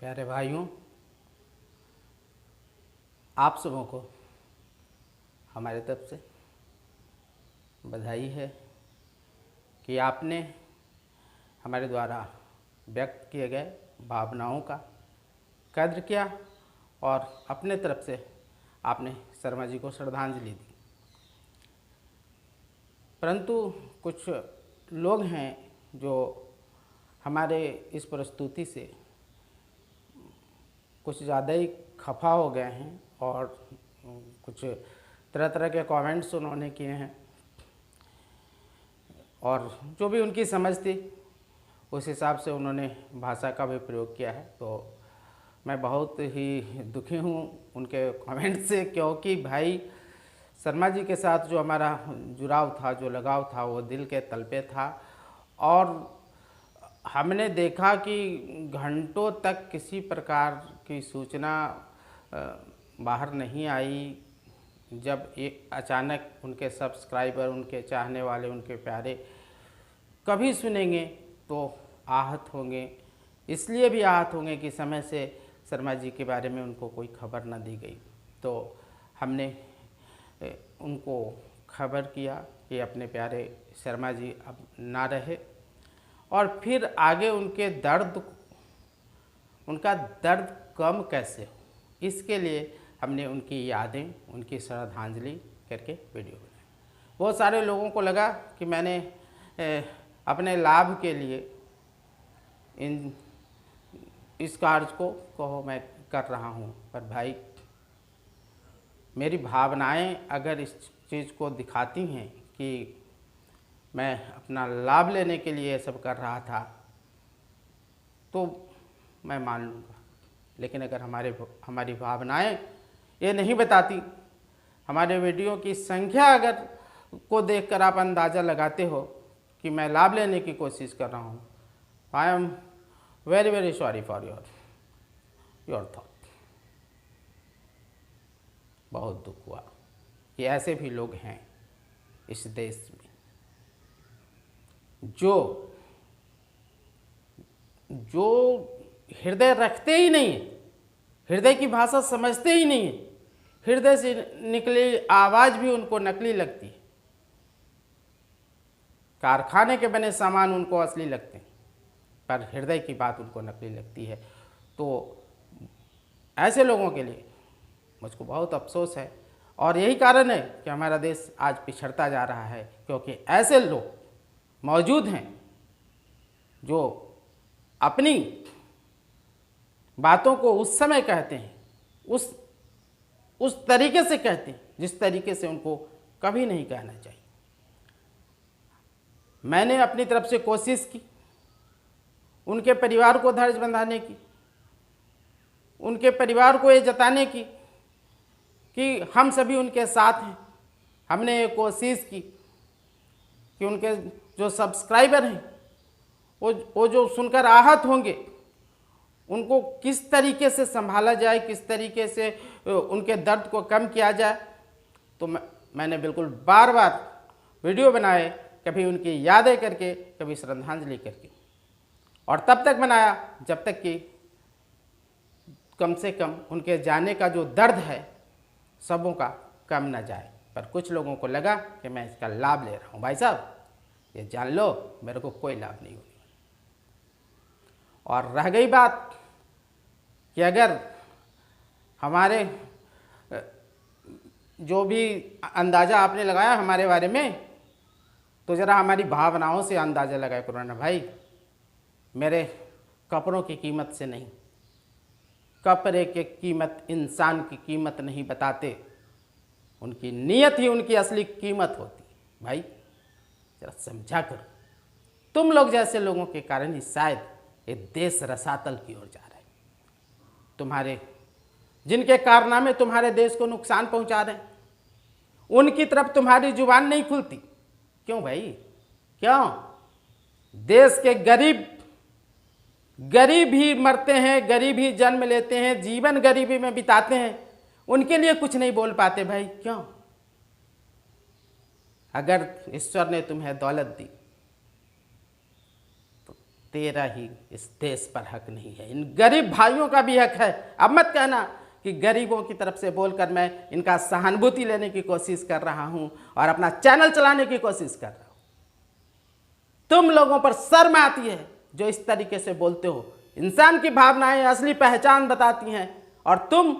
प्यारे भाइयों, आप सबों को हमारे तरफ से बधाई है कि आपने हमारे द्वारा व्यक्त किए गए भावनाओं का कद्र किया और अपने तरफ से आपने शर्मा जी को श्रद्धांजलि दी। परंतु कुछ लोग हैं जो हमारे इस प्रस्तुति से कुछ ज़्यादा ही खफा हो गए हैं और कुछ तरह तरह के कमेंट्स उन्होंने किए हैं और जो भी उनकी समझ थी उस हिसाब से उन्होंने भाषा का भी प्रयोग किया है। तो मैं बहुत ही दुखी हूँ उनके कमेंट से, क्योंकि भाई शर्मा जी के साथ जो हमारा जुड़ाव था, जो लगाव था, वो दिल के तल पे था और हमने देखा कि घंटों तक किसी प्रकार की सूचना बाहर नहीं आई। जब एक अचानक उनके सब्सक्राइबर, उनके चाहने वाले, उनके प्यारे कभी सुनेंगे तो आहत होंगे। इसलिए भी आहत होंगे कि समय से शर्मा जी के बारे में उनको कोई खबर न दी गई। तो हमने उनको खबर किया कि अपने प्यारे शर्मा जी अब ना रहे और फिर आगे उनका दर्द कम कैसे हो, इसके लिए हमने उनकी यादें, उनकी श्रद्धांजलि करके वीडियो बनाई। बहुत सारे लोगों को लगा कि मैंने अपने लाभ के लिए इस कार्य को कहो मैं कर रहा हूँ, पर भाई मेरी भावनाएं अगर इस चीज़ को दिखाती हैं कि मैं अपना लाभ लेने के लिए ये सब कर रहा था तो मैं मान लूँगा। लेकिन अगर हमारी भावनाएं ये नहीं बताती, हमारे वीडियो की संख्या अगर को देखकर आप अंदाज़ा लगाते हो कि मैं लाभ लेने की कोशिश कर रहा हूँ, I am very very sorry for your thought. बहुत दुख हुआ कि ऐसे भी लोग हैं इस देश में जो हृदय रखते ही नहीं है, हृदय की भाषा समझते ही नहीं है, हृदय से निकली आवाज़ भी उनको नकली लगती है, कारखाने के बने सामान उनको असली लगते हैं पर हृदय की बात उनको नकली लगती है। तो ऐसे लोगों के लिए मुझको बहुत अफसोस है और यही कारण है कि हमारा देश आज पिछड़ता जा रहा है, क्योंकि ऐसे लोग मौजूद हैं जो अपनी बातों को उस समय कहते हैं, उस तरीके से कहते हैं जिस तरीके से उनको कभी नहीं कहना चाहिए। मैंने अपनी तरफ से कोशिश की उनके परिवार को धैर्य बंधाने की, उनके परिवार को ये जताने की कि हम सभी उनके साथ हैं। हमने ये कोशिश की कि उनके जो सब्सक्राइबर हैं वो जो सुनकर आहत होंगे उनको किस तरीके से संभाला जाए, किस तरीके से उनके दर्द को कम किया जाए। तो मैंने बिल्कुल बार बार वीडियो बनाए, कभी उनकी यादें करके, कभी श्रद्धांजलि करके, और तब तक बनाया जब तक कि कम से कम उनके जाने का जो दर्द है सबों का कम न जाए। पर कुछ लोगों को लगा कि मैं इसका लाभ ले रहा हूँ। भाई साहब ये जान लो, मेरे को कोई लाभ नहीं होने वाला। और रह गई बात कि अगर हमारे जो भी अंदाज़ा आपने लगाया हमारे बारे में, तो ज़रा हमारी भावनाओं से अंदाज़ा लगाया करो ना भाई। मेरे कपड़ों की कीमत से नहीं, कपड़े की कीमत इंसान की कीमत नहीं बताते, उनकी नीयत ही उनकी असली कीमत होती है। भाई जरा समझा करो। तुम लोग जैसे लोगों के कारण ही शायद ये देश रसातल की ओर जा रहा है। तुम्हारे जिनके कारनामे तुम्हारे देश को नुकसान पहुंचा रहे हैं, उनकी तरफ तुम्हारी जुबान नहीं खुलती। क्यों भाई, क्यों? देश के गरीब ही मरते हैं, गरीब ही जन्म लेते हैं, जीवन गरीबी में बिताते हैं, उनके लिए कुछ नहीं बोल पाते भाई। क्यों? अगर ईश्वर ने तुम्हें दौलत दी तेरा ही इस देश पर हक नहीं है, इन गरीब भाइयों का भी हक है। अब मत कहना कि गरीबों की तरफ से बोलकर मैं इनका सहानुभूति लेने की कोशिश कर रहा हूं और अपना चैनल चलाने की कोशिश कर रहा हूं। तुम लोगों पर शर्म आती है जो इस तरीके से बोलते हो। इंसान की भावनाएं असली पहचान बताती हैं और तुम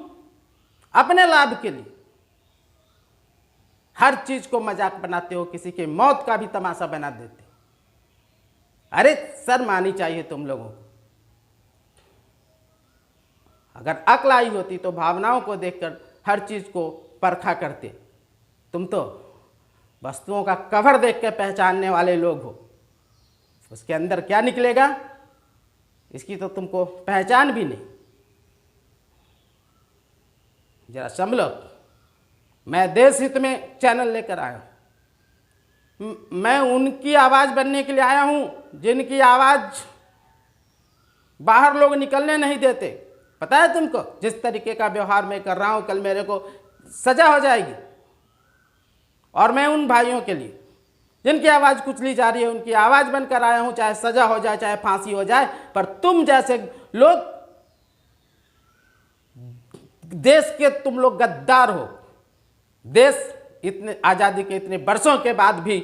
अपने लाभ के लिए हर चीज को मजाक बनाते हो, किसी की मौत का भी तमाशा बना देते हो। अरे शर्म आनी चाहिए तुम लोगों को। अगर अक्ल आई होती तो भावनाओं को देखकर हर चीज को परखा करते। तुम तो वस्तुओं का कवर देखकर पहचानने वाले लोग हो, उसके अंदर क्या निकलेगा इसकी तो तुमको पहचान भी नहीं। जरा संभलो। मैं देश हित में चैनल लेकर आया हूं। मैं उनकी आवाज बनने के लिए आया हूं जिनकी आवाज बाहर लोग निकलने नहीं देते। पता है तुमको, जिस तरीके का व्यवहार मैं कर रहा हूं कल मेरे को सजा हो जाएगी। और मैं उन भाइयों के लिए जिनकी आवाज कुचली जा रही है उनकी आवाज बनकर आया हूं, चाहे सजा हो जाए चाहे फांसी हो जाए। पर तुम जैसे लोग, देश के तुम लोग गद्दार हो। देश इतने आजादी के इतने वर्षों के बाद भी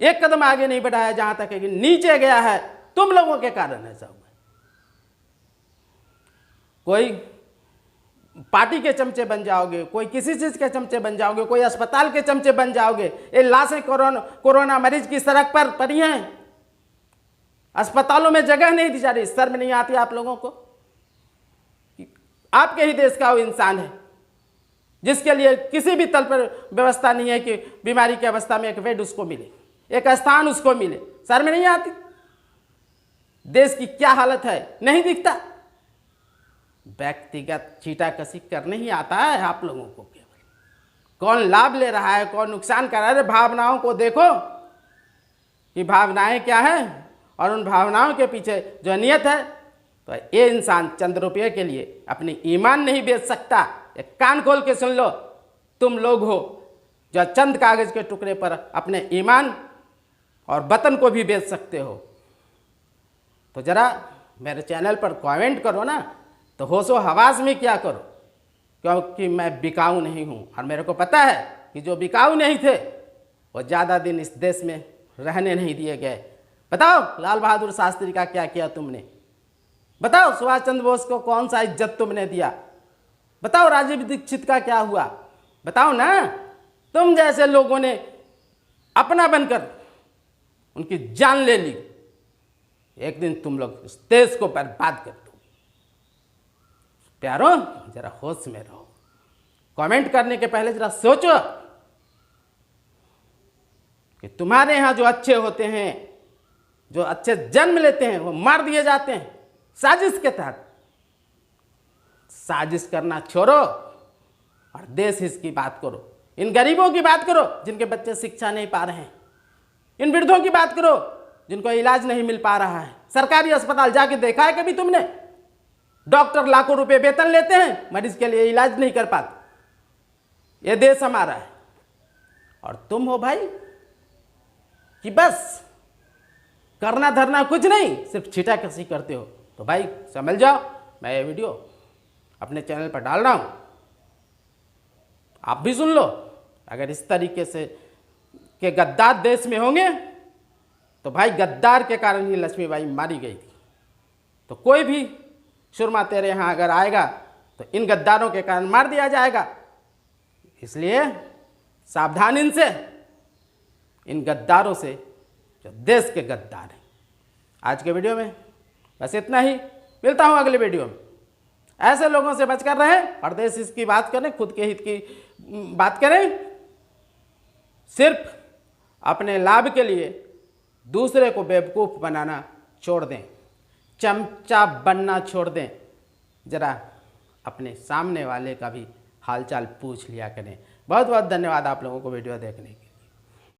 एक कदम आगे नहीं बढ़ाया, जहां तक कि नीचे गया है तुम लोगों के कारण ऐसा हुआ। कोई पार्टी के चमचे बन जाओगे, कोई किसी चीज के चमचे बन जाओगे, कोई अस्पताल के चमचे बन जाओगे। ये लाशें कोरोना मरीज की सड़क पर पड़ी हैं, अस्पतालों में जगह नहीं दी जा रही। शर्म नहीं आती आप लोगों को? आपके ही देश का वो इंसान है जिसके लिए किसी भी तल पर व्यवस्था नहीं है कि बीमारी की अवस्था में एक बेड उसको मिले, एक स्थान उसको मिले। शर्म नहीं आती? देश की क्या हालत है नहीं दिखता? व्यक्तिगत छीटाकशी करने ही आता है आप लोगों को केवल। कौन लाभ ले रहा है, कौन नुकसान कर रहा है। भावनाओं को देखो कि भावनाएं क्या है और उन भावनाओं के पीछे जो नियत है। तो ये इंसान चंद रुपये के लिए अपनी ईमान नहीं बेच सकता। एक कान खोल के सुन लो, तुम लोग हो जो चंद कागज के टुकड़े पर अपने ईमान और वतन को भी बेच सकते हो। तो जरा मेरे चैनल पर कमेंट करो ना, तो होशो हवास में क्या करो, क्योंकि मैं बिकाऊ नहीं हूं। और मेरे को पता है कि जो बिकाऊ नहीं थे वो ज़्यादा दिन इस देश में रहने नहीं दिए गए। बताओ लाल बहादुर शास्त्री का क्या किया तुमने? बताओ सुभाष चंद्र बोस को कौन सा इज्जत तुमने दिया? बताओ राजीव दीक्षित का क्या हुआ? बताओ ना। तुम जैसे लोगों ने अपना बनकर उनकी जान ले ली। एक दिन तुम लोग इस देश को बर्बाद कर दो। प्यारो जरा होश में रहो। कमेंट करने के पहले जरा सोचो कि तुम्हारे यहां जो अच्छे होते हैं, जो अच्छे जन्म लेते हैं, वो मार दिए जाते हैं साजिश के तहत। साजिश करना छोड़ो और देश हित की बात करो। इन गरीबों की बात करो जिनके बच्चे शिक्षा नहीं पा रहे हैं। इन वृद्धों की बात करो जिनको इलाज नहीं मिल पा रहा है। सरकारी अस्पताल जाके देखा है कभी तुमने? डॉक्टर लाखों रुपए वेतन लेते हैं, मरीज के लिए इलाज नहीं कर पाते। ये देश हमारा है और तुम हो भाई कि बस करना धरना कुछ नहीं, सिर्फ छीटाकशी करते हो। तो भाई समझ जाओ, मैं ये वीडियो अपने चैनल पर डाल रहा हूं, आप भी सुन लो। अगर इस तरीके से के गद्दार देश में होंगे तो भाई गद्दार के कारण ही लक्ष्मीबाई मारी गई थी। तो कोई भी सुरमा तेरे यहाँ अगर आएगा तो इन गद्दारों के कारण मार दिया जाएगा। इसलिए सावधान इनसे, इन गद्दारों से जो देश के गद्दार हैं। आज के वीडियो में बस इतना ही। मिलता हूँ अगले वीडियो में। ऐसे लोगों से बचकर रहें और देश हित की बात करें, खुद के हित की बात करें। सिर्फ अपने लाभ के लिए दूसरे को बेवकूफ़ बनाना छोड़ दें, चमचा बनना छोड़ दें। जरा अपने सामने वाले का भी हालचाल पूछ लिया करें। बहुत बहुत धन्यवाद आप लोगों को वीडियो देखने के लिए।